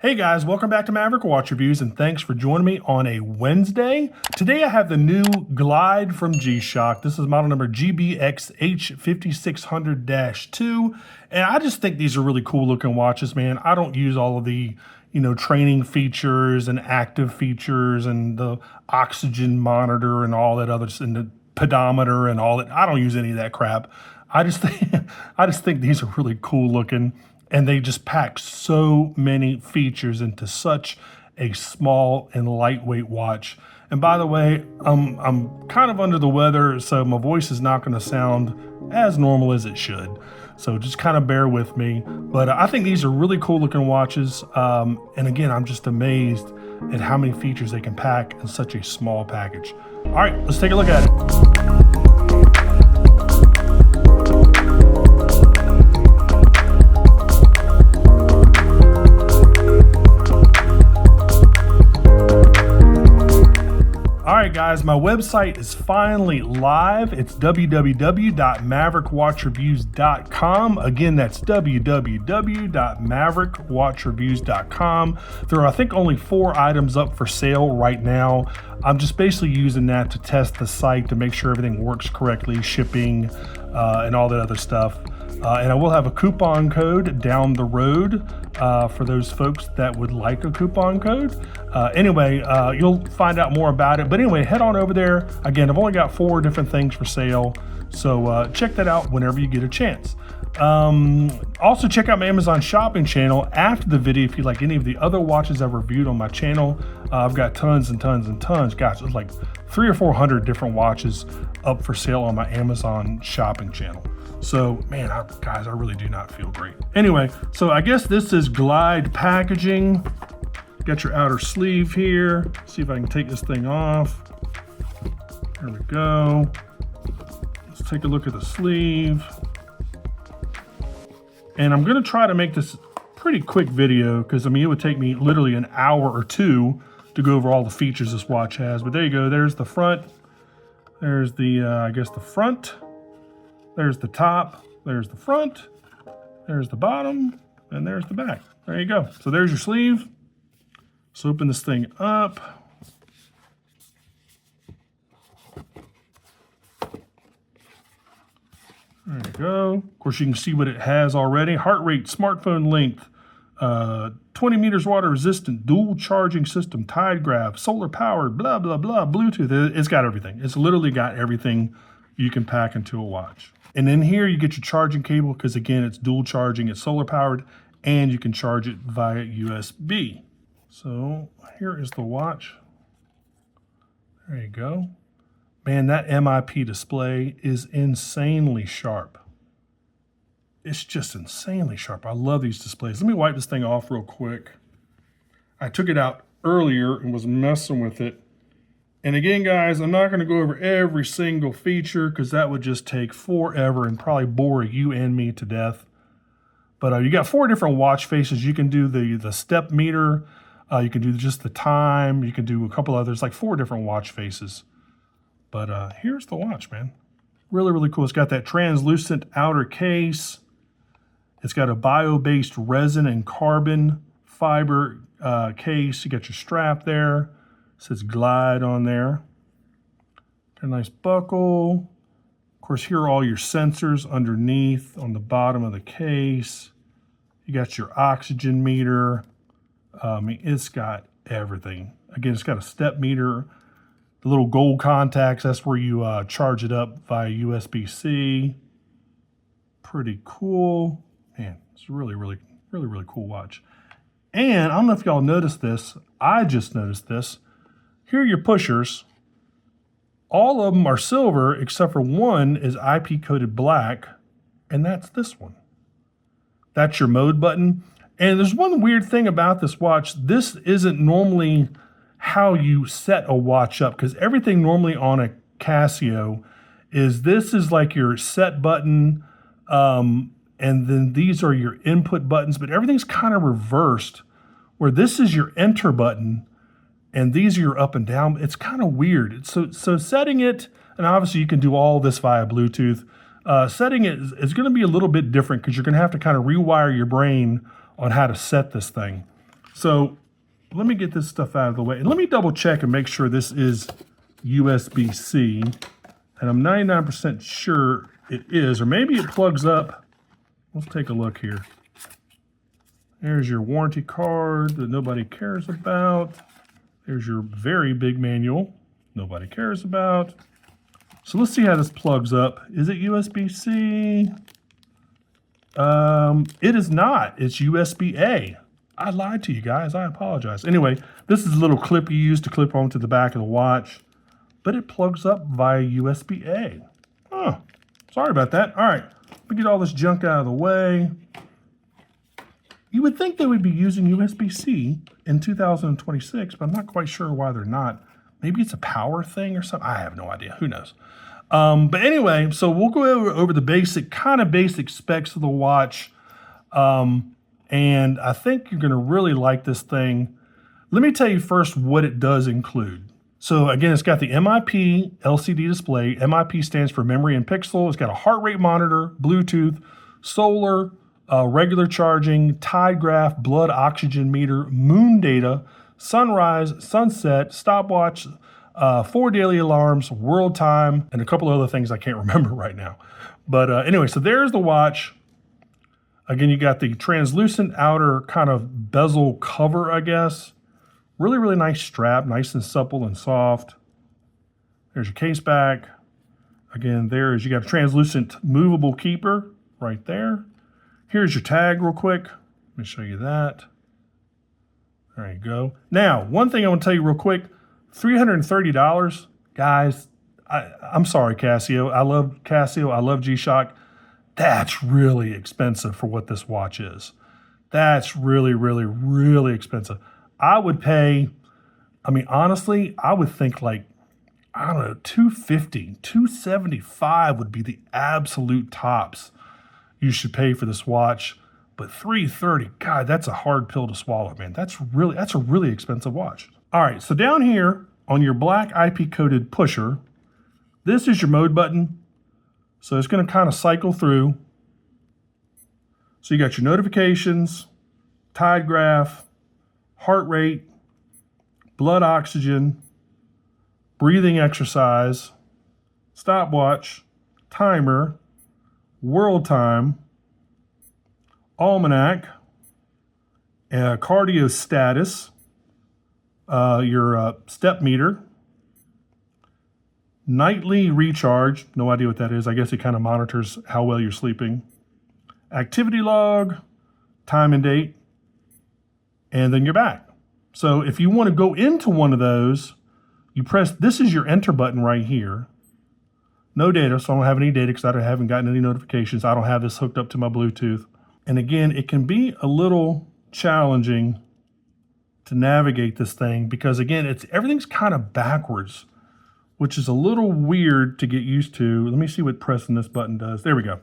Hey guys, welcome back to Maverick Watch Reviews and thanks for joining me on a Wednesday. Today I have the new G-Lide from G-Shock. This is model number GBXH5600-2 and I just think these are really cool looking watches, man. I don't use all of the, training features and active features and the oxygen monitor and all that other, and the pedometer and all that. I don't use any of that crap. I just think these are really cool looking. And they just pack so many features into such a small and lightweight watch. And by the way, I'm kind of under the weather, so my voice is not going to sound as normal as it should. So just kind of bear with me. But I think these are really cool looking watches. And again, I'm just amazed at how many features they can pack in such a small package. All right, let's take a look at it. Alright guys, my website is finally live. It's www.maverikwatchreviews.com. Again, that's www.maverikwatchreviews.com. There are, I think, only 4 items up for sale right now. I'm just basically using that to test the site to make sure everything works correctly, shipping, and all that other stuff. And I will have a coupon code down the road for those folks that would like a coupon code. Anyway, you'll find out more about it. But anyway, head on over there. Again, I've only got 4 different things for sale. So check that out whenever you get a chance. Also check out my Amazon shopping channel after the video if you like any of the other watches I've reviewed on my channel. I've got tons and tons and tons. Gosh, it's like 300 or 400 different watches up for sale on my Amazon shopping channel. So, man, guys, I really do not feel great. Anyway, so I guess this is G-Lide packaging. Got your outer sleeve here. See if I can take this thing off. There we go. Let's take a look at the sleeve. And I'm gonna try to make this pretty quick video because, I mean, it would take me literally an hour or 2 to go over all the features this watch has. But there you go, there's the front. There's the, I guess the front. There's the top, there's the front, there's the bottom, and there's the back. There you go. So there's your sleeve. Let's open this thing up. There you go. Of course, you can see what it has already. Heart rate, smartphone length, 20 meters water resistant, dual charging system, tide graph, solar powered, blah, blah, blah, Bluetooth. It's got everything. It's literally got everything you can pack into a watch. And in here you get your charging cable because again, it's dual charging, it's solar powered, and you can charge it via USB. So here is the watch. There you go. Man, that MIP display is insanely sharp. It's just insanely sharp. I love these displays. Let me wipe this thing off real quick. I took it out earlier and was messing with it. And again, guys, I'm not going to go over every single feature because that would just take forever and probably bore you and me to death. But you got 4 different watch faces. You can do the step meter. You can do just the time. You can do a couple others, like 4 different watch faces. But here's the watch, man. Really, really cool. It's got that translucent outer case. It's got a bio-based resin and carbon fiber case. You got your strap there. It says G-Lide on there. Got a nice buckle. Of course, here are all your sensors underneath on the bottom of the case. You got your oxygen meter. I mean, it's got everything. Again, it's got a step meter. The little gold contacts, that's where you charge it up via USB-C. Pretty cool. Man, it's a really, really, really, really cool watch. And I don't know if y'all noticed this. I just noticed this. Here are your pushers. All of them are silver except for one is IP coated black, and that's this one. That's your mode button. And there's one weird thing about this watch. This isn't normally how you set a watch up because everything normally on a Casio is this is like your set button, and then these are your input buttons, but everything's kind of reversed where this is your enter button and these are your up and down. It's kind of weird. So setting it, and obviously you can do all this via Bluetooth. Setting it is going to be a little bit different because you're going to have to kind of rewire your brain on how to set this thing. So let me get this stuff out of the way. And let me double check and make sure this is USB-C. And I'm 99% sure it is, or maybe it plugs up. Let's take a look here. There's your warranty card that nobody cares about. There's your very big manual nobody cares about. So let's see how this plugs up. Is it USB-C? It is not. It's USB-A. I lied to you guys. I apologize. Anyway, this is a little clip you use to clip onto the back of the watch, but it plugs up via USB-A. Oh, sorry about that. All right, let me get all this junk out of the way. You would think they would be using USB-C in 2026, but I'm not quite sure why they're not. Maybe it's a power thing or something. I have no idea. Who knows? But anyway, so we'll go over the basic specs of the watch. And I think you're going to really like this thing. Let me tell you first what it does include. So again, it's got the MIP LCD display. MIP stands for memory and pixel. It's got a heart rate monitor, Bluetooth, solar, regular charging, tide graph, blood oxygen meter, moon data, sunrise, sunset, stopwatch, 4 daily alarms, world time, and a couple other things I can't remember right now. But anyway, so there's the watch. Again, you got the translucent outer kind of bezel cover, I guess. Really, really nice strap, nice and supple and soft. There's your case back. Again, you got a translucent movable keeper right there. Here's your tag real quick. Let me show you that. There you go. Now, one thing I want to tell you real quick, $330. Guys, I'm sorry, Casio. I love Casio. I love G-Shock. That's really expensive for what this watch is. That's really, really, really expensive. I would pay, I mean, honestly, I would think like, I don't know, $250, $275 would be the absolute tops you should pay for this watch. But $330, God, that's a hard pill to swallow, man. That's a really expensive watch. All right, so down here on your black IP-coated pusher, this is your mode button. So it's going to kind of cycle through. So you got your notifications, tide graph, heart rate, blood oxygen, breathing exercise, stopwatch, timer, world time, almanac, cardio status, your step meter, nightly recharge, no idea what that is. I guess it kind of monitors how well you're sleeping. Activity log, time and date, and then you're back. So if you want to go into one of those, you press, this is your enter button right here. No data, so I don't have any data because I haven't gotten any notifications. I don't have this hooked up to my Bluetooth. And again, it can be a little challenging to navigate this thing because again, everything's kind of backwards, which is a little weird to get used to. Let me see what pressing this button does. There we go.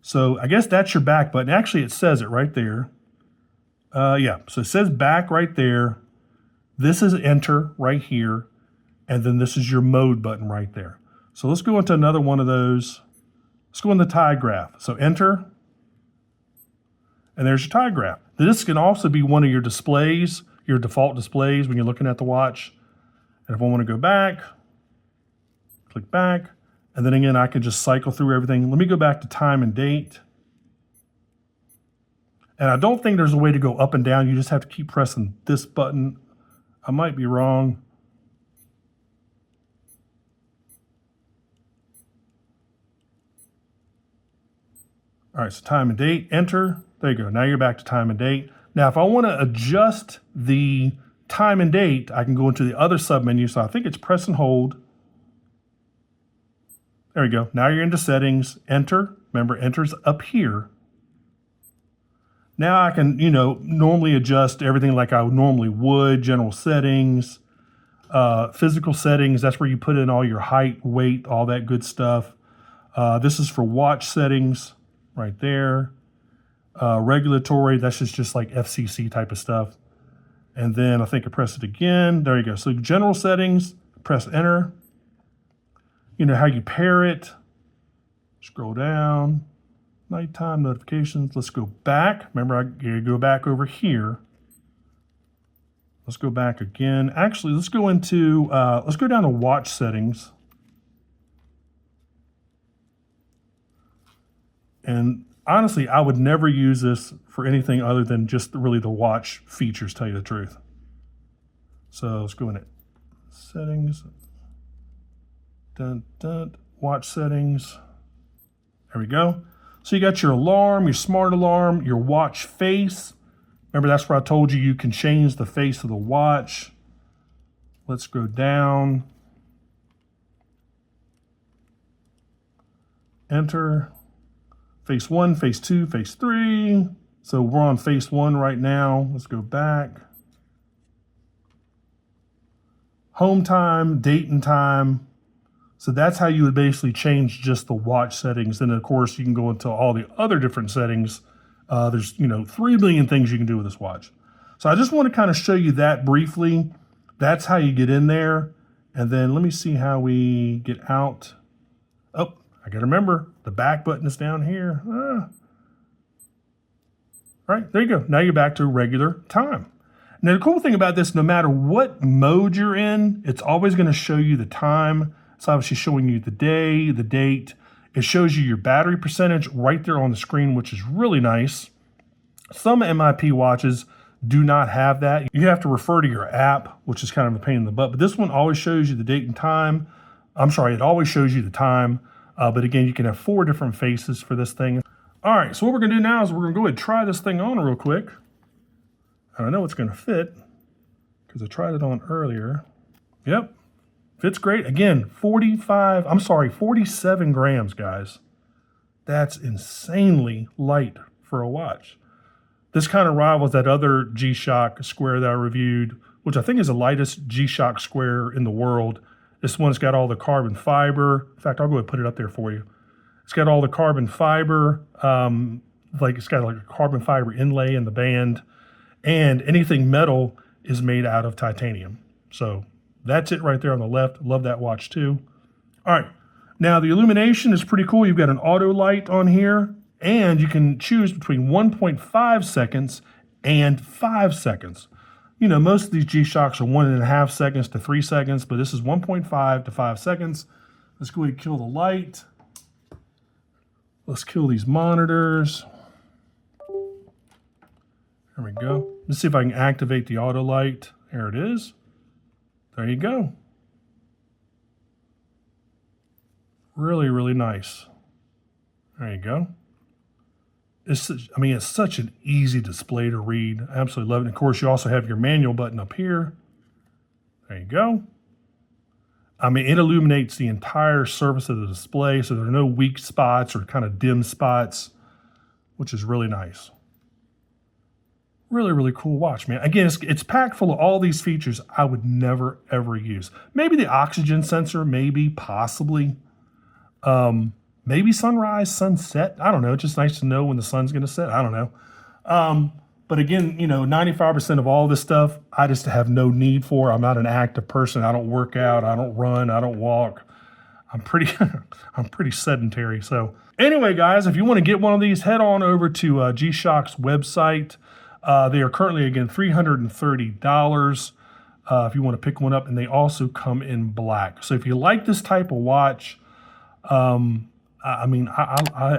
So I guess that's your back button. Actually, it says it right there. Yeah, so it says back right there. This is enter right here. And then this is your mode button right there. So let's go into another one of those. Let's go in the tide graph. So enter. And there's your tide graph. This can also be one of your displays, your default displays when you're looking at the watch. And if I want to go back, click back, and then again, I can just cycle through everything. Let me go back to time and date. And I don't think there's a way to go up and down. You just have to keep pressing this button. I might be wrong. All right, so time and date, enter. There you go. Now you're back to time and date. Now, if I want to adjust the time and date, I can go into the other submenu. So I think it's press and hold. There we go. Now you're into settings, enter. Remember, enter's up here. Now I can, normally adjust everything like I normally would, general settings, physical settings. That's where you put in all your height, weight, all that good stuff. This is for watch settings right there. Regulatory, that's just like FCC type of stuff. And then I think I press it again. There you go. So general settings, press enter. How you pair it. Scroll down. Nighttime notifications. Let's go back. Remember, I go back over here. Let's go back again. Actually, let's go into, let's go down to watch settings. And honestly, I would never use this for anything other than just really the watch features, tell you the truth. So let's go in it. Settings. Dun, dun, watch settings. There we go. So you got your alarm, your smart alarm, your watch face. Remember, that's where I told you you can change the face of the watch. Let's go down. Enter. Face 1, face 2, face 3. So we're on face 1 right now. Let's go back. Home time, date and time. So that's how you would basically change just the watch settings. And of course, you can go into all the other different settings. There's, 3 million things you can do with this watch. So I just want to kind of show you that briefly. That's how you get in there. And then let me see how we get out. Oh, I got to remember the back button is down here. All right, there you go. Now you're back to regular time. Now the cool thing about this, no matter what mode you're in, it's always going to show you the time. It's obviously showing you the day, the date. It shows you your battery percentage right there on the screen, which is really nice. Some MIP watches do not have that. You have to refer to your app, which is kind of a pain in the butt. But this one always shows you the date and time. I'm sorry, it always shows you the time. But again, you can have 4 different faces for this thing. All right, so what we're gonna do now is we're gonna go ahead and try this thing on real quick. And I know it's gonna fit because I tried it on earlier. Yep, fits great. Again, 47 grams, guys. That's insanely light for a watch. This kind of rivals that other G-Shock square that I reviewed, which I think is the lightest G-Shock square in the world. This one's got all the carbon fiber. In fact, I'll go ahead and put it up there for you. It's got all the carbon fiber, it's got like a carbon fiber inlay in the band, and anything metal is made out of titanium. So that's it right there on the left. Love that watch too. All right, now the illumination is pretty cool. You've got an auto light on here, and you can choose between 1.5 seconds and 5 seconds. Most of these G-Shocks are 1.5 seconds to 3 seconds, but this is 1.5 to 5 seconds. Let's go ahead and kill the light. Let's kill these monitors. There we go. Let's see if I can activate the auto light. There it is. There you go. Really, really nice. There you go. It's such an easy display to read. I absolutely love it. And of course, you also have your manual button up here. There you go. It illuminates the entire surface of the display, so there are no weak spots or kind of dim spots, which is really nice. Really, really cool watch, man. Again, it's packed full of all these features I would never, ever use. Maybe the oxygen sensor, maybe, possibly. Maybe sunrise, sunset. I don't know. It's just nice to know when the sun's going to set. I don't know. But again, 95% of all this stuff, I just have no need for. I'm not an active person. I don't work out. I don't run. I don't walk. I'm pretty sedentary. So anyway, guys, if you want to get one of these, head on over to G-Shock's website. They are currently, again, $330 if you want to pick one up. And they also come in black. So if you like this type of watch, I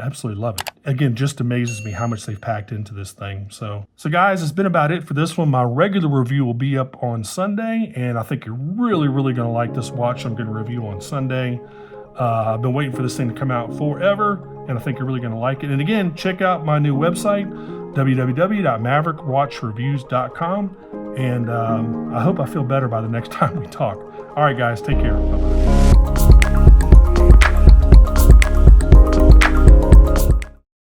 absolutely love it. Again, just amazes me how much they've packed into this thing. So guys, it's been about it for this one. My regular review will be up on Sunday, and I think you're really, really going to like this watch I'm going to review on Sunday. I've been waiting for this thing to come out forever, and I think you're really going to like it. And again, check out my new website, www.maverikwatchreviews.com. And I hope I feel better by the next time we talk. All right, guys, take care.